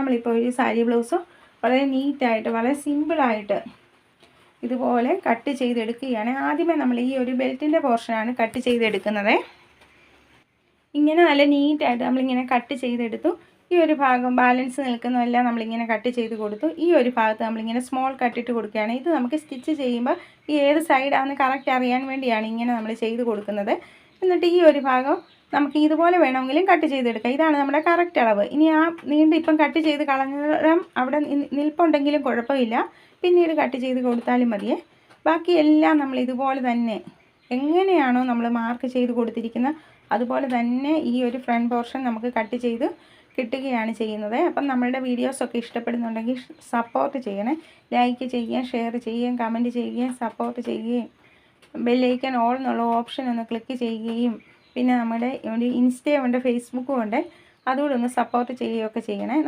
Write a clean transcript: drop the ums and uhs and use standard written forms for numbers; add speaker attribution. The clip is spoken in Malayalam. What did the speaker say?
Speaker 1: നമ്മളിപ്പോൾ ഒരു സാരി ബ്ലൗസ് വളരെ നീറ്റായിട്ട് വളരെ സിമ്പിളായിട്ട് ഇതുപോലെ കട്ട് ചെയ്തെടുക്കുകയാണ്. ആദ്യമേ നമ്മൾ ഈ ഒരു ബെൽറ്റിൻ്റെ പോർഷനാണ് കട്ട് ചെയ്തെടുക്കുന്നത്. ഇങ്ങനെ നല്ല നീറ്റായിട്ട് നമ്മളിങ്ങനെ കട്ട് ചെയ്തെടുത്തു. ഈ ഒരു ഭാഗം ബാലൻസ് നിൽക്കുന്നതെല്ലാം നമ്മളിങ്ങനെ കട്ട് ചെയ്ത് കൊടുത്തു. ഈ ഒരു ഭാഗത്ത് നമ്മളിങ്ങനെ സ്മോൾ കട്ടിട്ട് കൊടുക്കുകയാണ്. ഇത് നമുക്ക് സ്റ്റിച്ച് ചെയ്യുമ്പോൾ ഈ ഏത് സൈഡാണെന്ന് കറക്റ്റ് അറിയാൻ വേണ്ടിയാണ് ഇങ്ങനെ നമ്മൾ ചെയ്ത് കൊടുക്കുന്നത്. എന്നിട്ട് ഈ ഒരു ഭാഗം നമുക്ക് ഇതുപോലെ വേണമെങ്കിലും കട്ട് ചെയ്തെടുക്കാം. ഇതാണ് നമ്മുടെ കറക്റ്റ് അളവ്. ഇനി ആ ഇപ്പം കട്ട് ചെയ്ത് കളഞ്ഞാൽ അവിടെ നിൽപ്പുണ്ടെങ്കിലും കുഴപ്പമില്ല, പിന്നീട് കട്ട് ചെയ്ത് കൊടുത്താലും മതിയേ. ബാക്കി എല്ലാം നമ്മൾ ഇതുപോലെ തന്നെ എങ്ങനെയാണോ നമ്മൾ മാർക്ക് ചെയ്ത് കൊടുത്തിരിക്കുന്നത് അതുപോലെ തന്നെ ഈ ഒരു ഫ്രണ്ട് പോർഷൻ നമുക്ക് കട്ട് ചെയ്ത് കിട്ടുകയാണ് ചെയ്യുന്നത്. അപ്പം നമ്മളുടെ വീഡിയോസൊക്കെ ഇഷ്ടപ്പെടുന്നുണ്ടെങ്കിൽ സപ്പോർട്ട് ചെയ്യണേ. ലൈക്ക് ചെയ്യുകയും ഷെയർ ചെയ്യുകയും കമൻറ്റ് ചെയ്യുകയും സപ്പോർട്ട് ചെയ്യുകയും ബെല്ലൈക്കൺ ഓൾ എന്നുള്ള ഓപ്ഷൻ ഒന്ന് ക്ലിക്ക് ചെയ്യുകയും പിന്നെ നമ്മുടെ ഒരു ഇൻസ്റ്റയും ഉണ്ട്, ഫേസ്ബുക്കും ഉണ്ട്, അതുകൂടെ ഒന്ന് സപ്പോർട്ട് ചെയ്യുകയൊക്കെ ചെയ്യണേ.